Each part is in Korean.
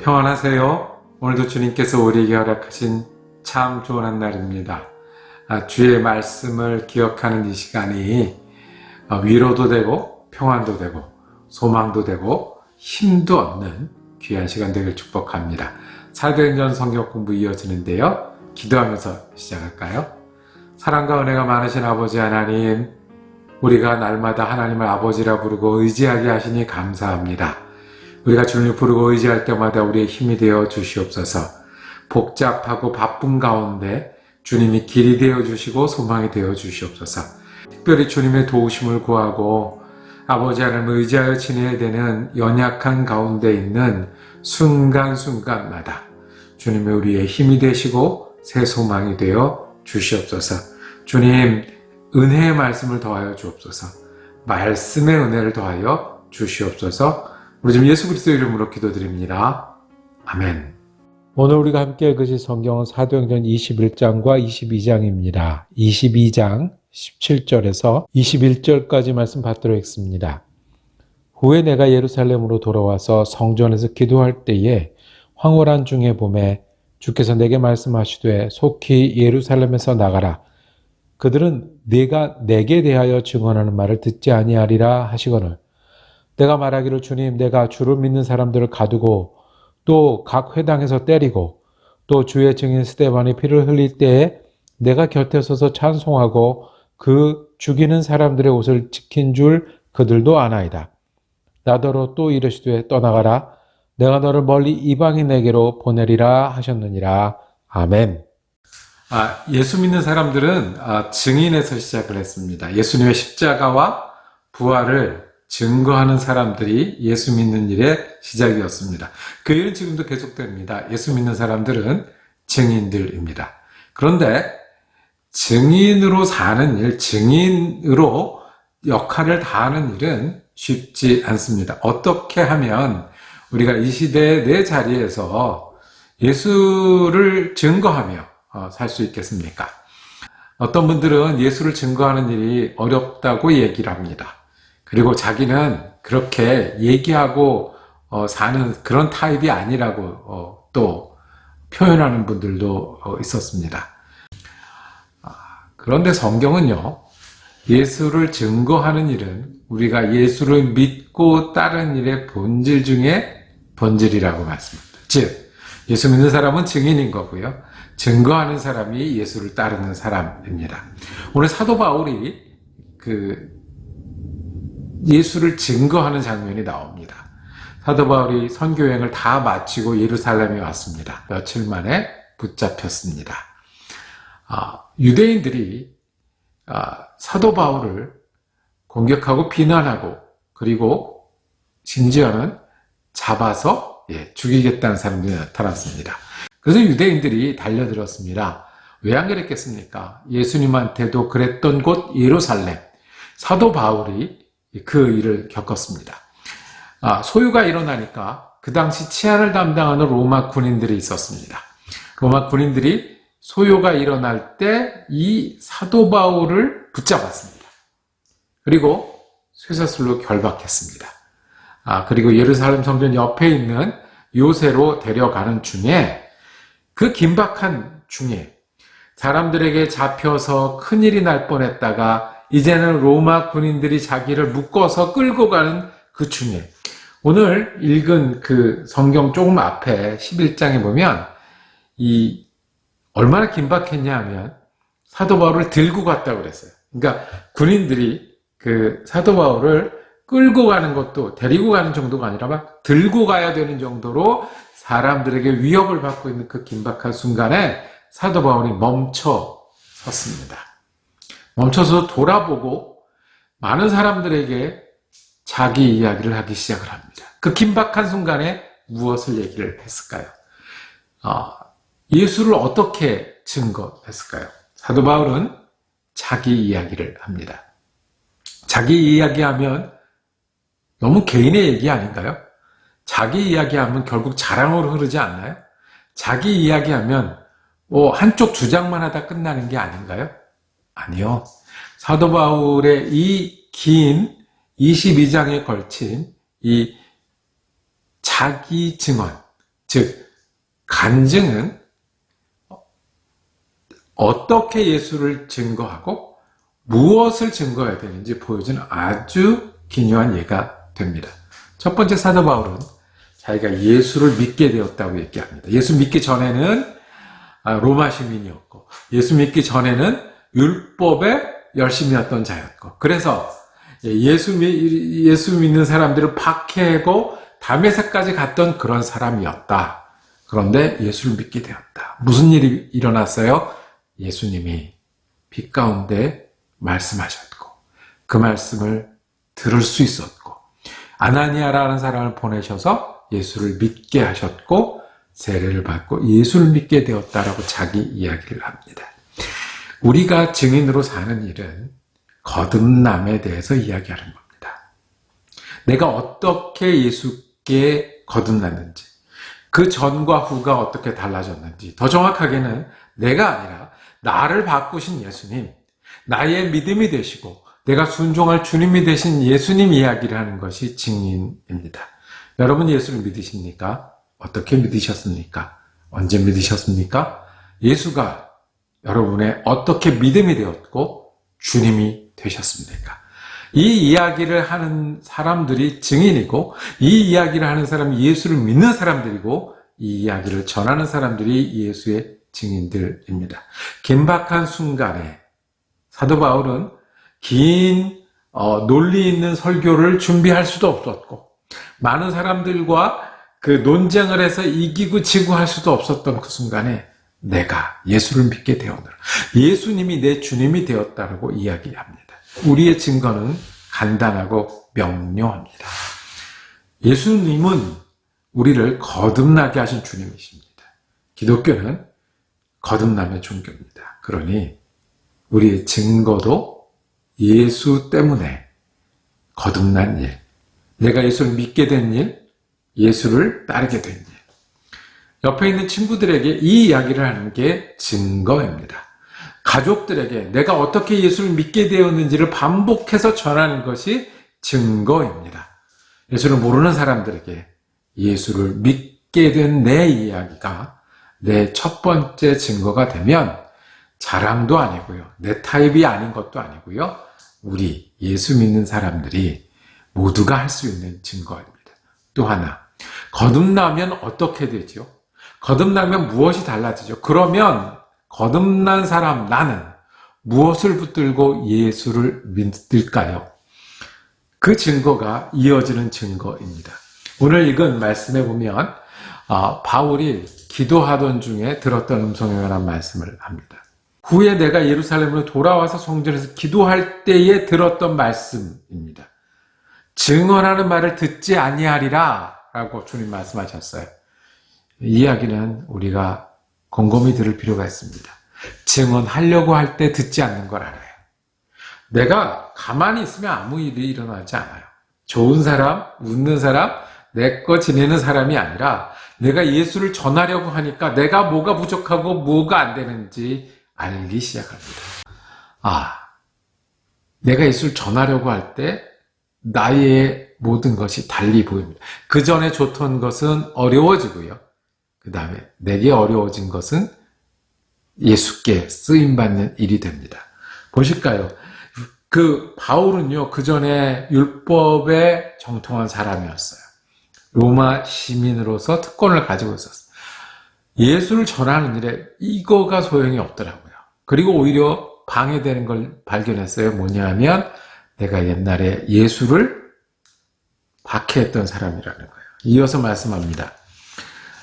평안하세요. 오늘도 주님께서 우리에게 허락하신 참 좋은 한 날입니다. 주의 말씀을 기억하는 이 시간이 위로도 되고 평안도 되고 소망도 되고 힘도 얻는 귀한 시간 되길 축복합니다. 사도행전 성경 공부 이어지는데요. 기도하면서 시작할까요? 사랑과 은혜가 많으신 아버지 하나님, 우리가 날마다 하나님을 아버지라 부르고 의지하게 하시니 감사합니다. 우리가 주님을 부르고 의지할 때마다 우리의 힘이 되어 주시옵소서. 복잡하고 바쁜 가운데 주님이 길이 되어 주시고 소망이 되어 주시옵소서. 특별히 주님의 도우심을 구하고 아버지 하나님을 의지하여 지내야 되는 연약한 가운데 있는 순간순간마다 주님이 우리의 힘이 되시고 새 소망이 되어 주시옵소서. 주님, 은혜의 말씀을 더하여 주옵소서. 말씀의 은혜를 더하여 주시옵소서. 우리 좀 예수 그리스도 이름으로 기도드립니다. 아멘. 오늘 우리가 함께 읽으실 성경은 사도행전 21장과 22장입니다. 22장 17절에서 21절까지 말씀 받도록 하겠습니다. 후에 내가 예루살렘으로 돌아와서 성전에서 기도할 때에 황홀한 중에 봄에 주께서 내게 말씀하시되 속히 예루살렘에서 나가라. 그들은 네가 내게 대하여 증언하는 말을 듣지 아니하리라 하시거늘 내가 말하기를 주님, 내가 주를 믿는 사람들을 가두고 또 각 회당에서 때리고 또 주의 증인 스데반이 피를 흘릴 때에 내가 곁에 서서 찬송하고 그 죽이는 사람들의 옷을 지킨 줄 그들도 아나이다. 나더러 또 이르시되 떠나가라. 내가 너를 멀리 이방인에게로 보내리라 하셨느니라. 아멘. 예수 믿는 사람들은 증인에서 시작을 했습니다. 예수님의 십자가와 부활을 증거하는 사람들이 예수 믿는 일의 시작이었습니다. 그 일은 지금도 계속됩니다. 예수 믿는 사람들은 증인들입니다. 그런데 증인으로 사는 일, 증인으로 역할을 다하는 일은 쉽지 않습니다. 어떻게 하면 우리가 이 시대의 내 자리에서 예수를 증거하며 살 수 있겠습니까? 어떤 분들은 예수를 증거하는 일이 어렵다고 얘기를 합니다. 그리고 자기는 그렇게 얘기하고 사는 그런 타입이 아니라고 또 표현하는 분들도 있었습니다. 그런데 성경은요, 예수를 증거하는 일은 우리가 예수를 믿고 따른 일의 본질 중에 본질이라고 말씀합니다. 즉, 예수 믿는 사람은 증인인 거고요. 증거하는 사람이 예수를 따르는 사람입니다. 오늘 사도 바울이 예수를 증거하는 장면이 나옵니다. 사도 바울이 선교여행을 다 마치고 예루살렘에 왔습니다. 며칠 만에 붙잡혔습니다. 유대인들이 사도 바울을 공격하고 비난하고 그리고 심지어는 잡아서 죽이겠다는 사람들이 나타났습니다. 그래서 유대인들이 달려들었습니다. 왜 안 그랬겠습니까? 예수님한테도 그랬던 곳 예루살렘. 사도 바울이 그 일을 겪었습니다. 소유가 일어나니까 그 당시 치안을 담당하는 로마 군인들이 있었습니다. 로마 군인들이 소요가 일어날 때 이 사도 바울을 붙잡았습니다. 그리고 쇠사슬로 결박했습니다. 그리고 예루살렘 성전 옆에 있는 요새로 데려가는 중에 그 긴박한 중에 사람들에게 잡혀서 큰일이 날 뻔했다가 이제는 로마 군인들이 자기를 묶어서 끌고 가는 그 중에 오늘 읽은 그 성경 조금 앞에 11장에 보면 얼마나 긴박했냐 하면 사도 바울을 들고 갔다고 그랬어요. 그러니까 군인들이 그 사도 바울을 끌고 가는 것도 데리고 가는 정도가 아니라 막 들고 가야 되는 정도로 사람들에게 위협을 받고 있는 그 긴박한 순간에 사도 바울이 멈춰 섰습니다. 멈춰서 돌아보고 많은 사람들에게 자기 이야기를 하기 시작을 합니다. 그 긴박한 순간에 무엇을 얘기를 했을까요? 예수를 어떻게 증거했을까요? 사도 바울은 자기 이야기를 합니다. 자기 이야기하면 너무 개인의 얘기 아닌가요? 자기 이야기하면 결국 자랑으로 흐르지 않나요? 자기 이야기하면 한쪽 주장만 하다 끝나는 게 아닌가요? 아니요. 사도 바울의 이 긴 22장에 걸친 이 자기 증언, 즉 간증은 어떻게 예수를 증거하고 무엇을 증거해야 되는지 보여주는 아주 기묘한 예가 됩니다. 첫 번째 사도 바울은 자기가 예수를 믿게 되었다고 얘기합니다. 예수 믿기 전에는 로마 시민이었고, 예수 믿기 전에는 율법에 열심이었던 자였고, 그래서 예수 믿는 사람들을 박해하고 다메섹까지 갔던 그런 사람이었다. 그런데 예수를 믿게 되었다. 무슨 일이 일어났어요? 예수님이 빛 가운데 말씀하셨고, 그 말씀을 들을 수 있었고, 아나니아라는 사람을 보내셔서 예수를 믿게 하셨고, 세례를 받고 예수를 믿게 되었다라고 자기 이야기를 합니다. 우리가 증인으로 사는 일은 거듭남에 대해서 이야기하는 겁니다. 내가 어떻게 예수께 거듭났는지, 그 전과 후가 어떻게 달라졌는지, 더 정확하게는 내가 아니라 나를 바꾸신 예수님, 나의 믿음이 되시고 내가 순종할 주님이 되신 예수님 이야기를 하는 것이 증인입니다. 여러분 예수를 믿으십니까? 어떻게 믿으셨습니까? 언제 믿으셨습니까? 예수가 여러분의 어떻게 믿음이 되었고 주님이 되셨습니까? 이 이야기를 하는 사람들이 증인이고, 이 이야기를 하는 사람이 예수를 믿는 사람들이고, 이 이야기를 전하는 사람들이 예수의 증인들입니다. 긴박한 순간에 사도 바울은 긴 논리 있는 설교를 준비할 수도 없었고, 많은 사람들과 그 논쟁을 해서 이기고 지고 할 수도 없었던 그 순간에 내가 예수를 믿게 되었노라, 예수님이 내 주님이 되었다라고 이야기합니다. 우리의 증거는 간단하고 명료합니다. 예수님은 우리를 거듭나게 하신 주님이십니다. 기독교는 거듭남의 종교입니다. 그러니 우리의 증거도 예수 때문에 거듭난 일, 내가 예수를 믿게 된 일, 예수를 따르게 된 일. 옆에 있는 친구들에게 이 이야기를 하는 게 증거입니다. 가족들에게 내가 어떻게 예수를 믿게 되었는지를 반복해서 전하는 것이 증거입니다. 예수를 모르는 사람들에게 예수를 믿게 된 내 이야기가 내 첫 번째 증거가 되면 자랑도 아니고요, 내 타입이 아닌 것도 아니고요, 우리 예수 믿는 사람들이 모두가 할 수 있는 증거입니다. 또 하나, 거듭나면 어떻게 되죠? 거듭나면 무엇이 달라지죠? 그러면 거듭난 사람 나는 무엇을 붙들고 예수를 믿을까요? 그 증거가 이어지는 증거입니다. 오늘 읽은 말씀에 보면 바울이 기도하던 중에 들었던 음성에 관한 말씀을 합니다. 후에 내가 예루살렘으로 돌아와서 성전에서 기도할 때에 들었던 말씀입니다. 증언하는 말을 듣지 아니하리라 라고 주님 말씀하셨어요. 이 이야기는 우리가 곰곰이 들을 필요가 있습니다. 증언하려고 할 때 듣지 않는 걸 알아요. 내가 가만히 있으면 아무 일이 일어나지 않아요. 좋은 사람, 웃는 사람, 내 거 지내는 사람이 아니라 내가 예수를 전하려고 하니까 내가 뭐가 부족하고 뭐가 안 되는지 알기 시작합니다. 내가 예수를 전하려고 할 때 나의 모든 것이 달리 보입니다. 그 전에 좋던 것은 어려워지고요, 그 다음에 내게 어려워진 것은 예수께 쓰임받는 일이 됩니다. 보실까요? 그 바울은요, 그 전에 율법에 정통한 사람이었어요. 로마 시민으로서 특권을 가지고 있었어요. 예수를 전하는 일에 이거가 소용이 없더라고요. 그리고 오히려 방해되는 걸 발견했어요. 뭐냐 하면 내가 옛날에 예수를 박해했던 사람이라는 거예요. 이어서 말씀합니다.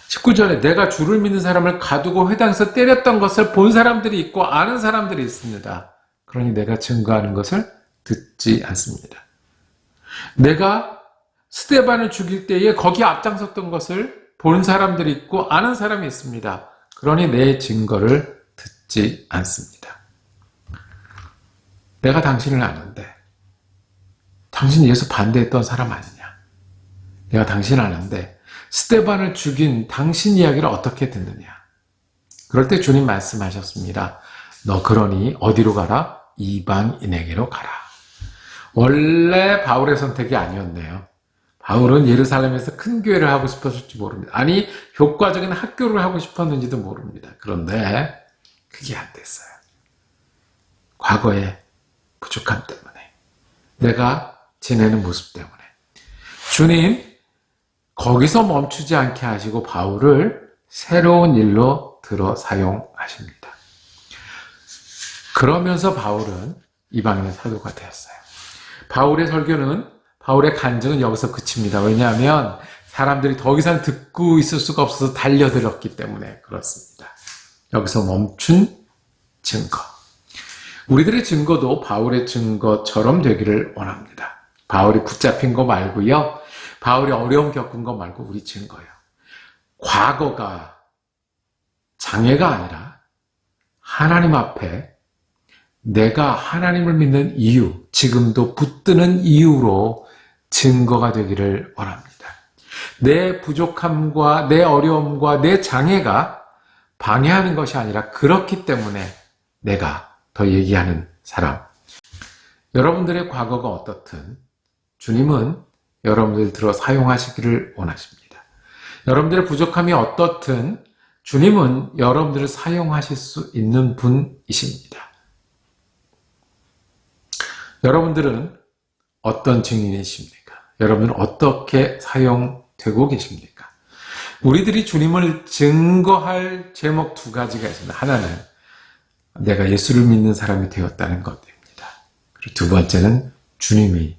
19절에 내가 주를 믿는 사람을 가두고 회당에서 때렸던 것을 본 사람들이 있고 아는 사람들이 있습니다. 그러니 내가 증거하는 것을 듣지 않습니다. 내가 스데반을 죽일 때에 거기 앞장섰던 것을 본 사람들이 있고 아는 사람이 있습니다. 그러니 내 증거를 듣지 않습니다. 내가 당신을 아는데 당신 예수 반대했던 사람 아니냐? 내가 당신을 아는데 스데반을 죽인 당신 이야기를 어떻게 듣느냐? 그럴 때 주님 말씀하셨습니다. 너 그러니 어디로 가라? 이방인에게로 가라. 원래 바울의 선택이 아니었네요. 바울은 예루살렘에서 큰 교회를 하고 싶었을지 모릅니다. 아니, 효과적인 학교를 하고 싶었는지도 모릅니다. 그런데 그게 안 됐어요. 과거의 부족함 때문에, 내가 지내는 모습 때문에. 주님, 거기서 멈추지 않게 하시고 바울을 새로운 일로 들어 사용하십니다. 그러면서 바울은 이방인의 사도가 되었어요. 바울의 설교는, 바울의 간증은 여기서 그칩니다. 왜냐하면 사람들이 더 이상 듣고 있을 수가 없어서 달려들었기 때문에 그렇습니다. 여기서 멈춘 증거. 우리들의 증거도 바울의 증거처럼 되기를 원합니다. 바울이 붙잡힌 거 말고요. 바울이 어려움 겪은 거 말고 우리 증거요. 과거가 장애가 아니라 하나님 앞에 내가 하나님을 믿는 이유, 지금도 붙드는 이유로 증거가 되기를 원합니다. 내 부족함과 내 어려움과 내 장애가 방해하는 것이 아니라 그렇기 때문에 내가 더 얘기하는 사람. 여러분들의 과거가 어떻든 주님은 여러분들 들어 사용하시기를 원하십니다. 여러분들의 부족함이 어떻든 주님은 여러분들을 사용하실 수 있는 분이십니다. 여러분들은 어떤 증인이십니까? 여러분은 어떻게 사용되고 계십니까? 우리들이 주님을 증거할 제목 두 가지가 있습니다. 하나는 내가 예수를 믿는 사람이 되었다는 것입니다. 그리고 두 번째는 주님이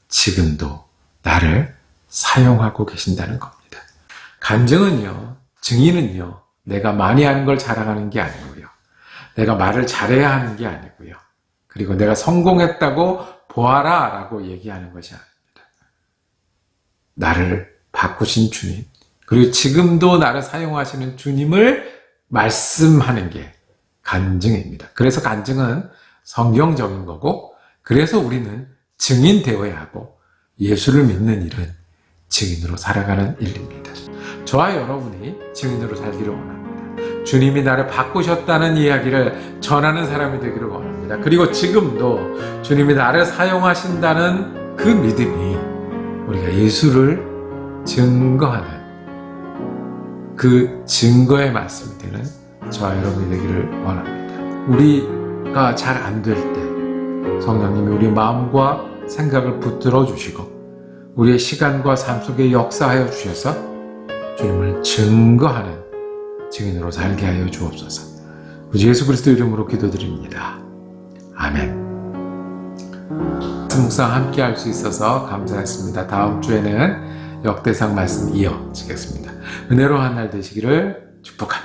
지금도 나를 사용하고 계신다는 겁니다. 간증은요, 증인은요, 내가 많이 하는 걸 자랑하는 게 아니고요. 내가 말을 잘해야 하는 게 아니고요. 그리고 내가 성공했다고 보아라 라고 얘기하는 것이 아닙니다. 나를 바꾸신 주님, 그리고 지금도 나를 사용하시는 주님을 말씀하는 게 간증입니다. 그래서 간증은 성경적인 거고, 그래서 우리는 증인 되어야 하고, 예수를 믿는 일은 증인으로 살아가는 일입니다. 저와 여러분이 증인으로 살기를 원합니다. 주님이 나를 바꾸셨다는 이야기를 전하는 사람이 되기를 원합니다. 그리고 지금도 주님이 나를 사용하신다는 그 믿음이 우리가 예수를 증거하는 그 증거의 말씀이 되는 저와 여러분이 되기를 원합니다. 우리가 잘 안 될 때 성령님이 우리 마음과 생각을 붙들어 주시고 우리의 시간과 삶 속에 역사하여 주셔서 주님을 증거하는 증인으로 살게 하여 주옵소서. 우리 예수 그리스도 이름으로 기도드립니다. 아멘. 묵상 함께 할 수 있어서 감사했습니다. 다음 주에는 역대상 말씀 이어지겠습니다. 은혜로운 한 날 되시기를 축복합니다.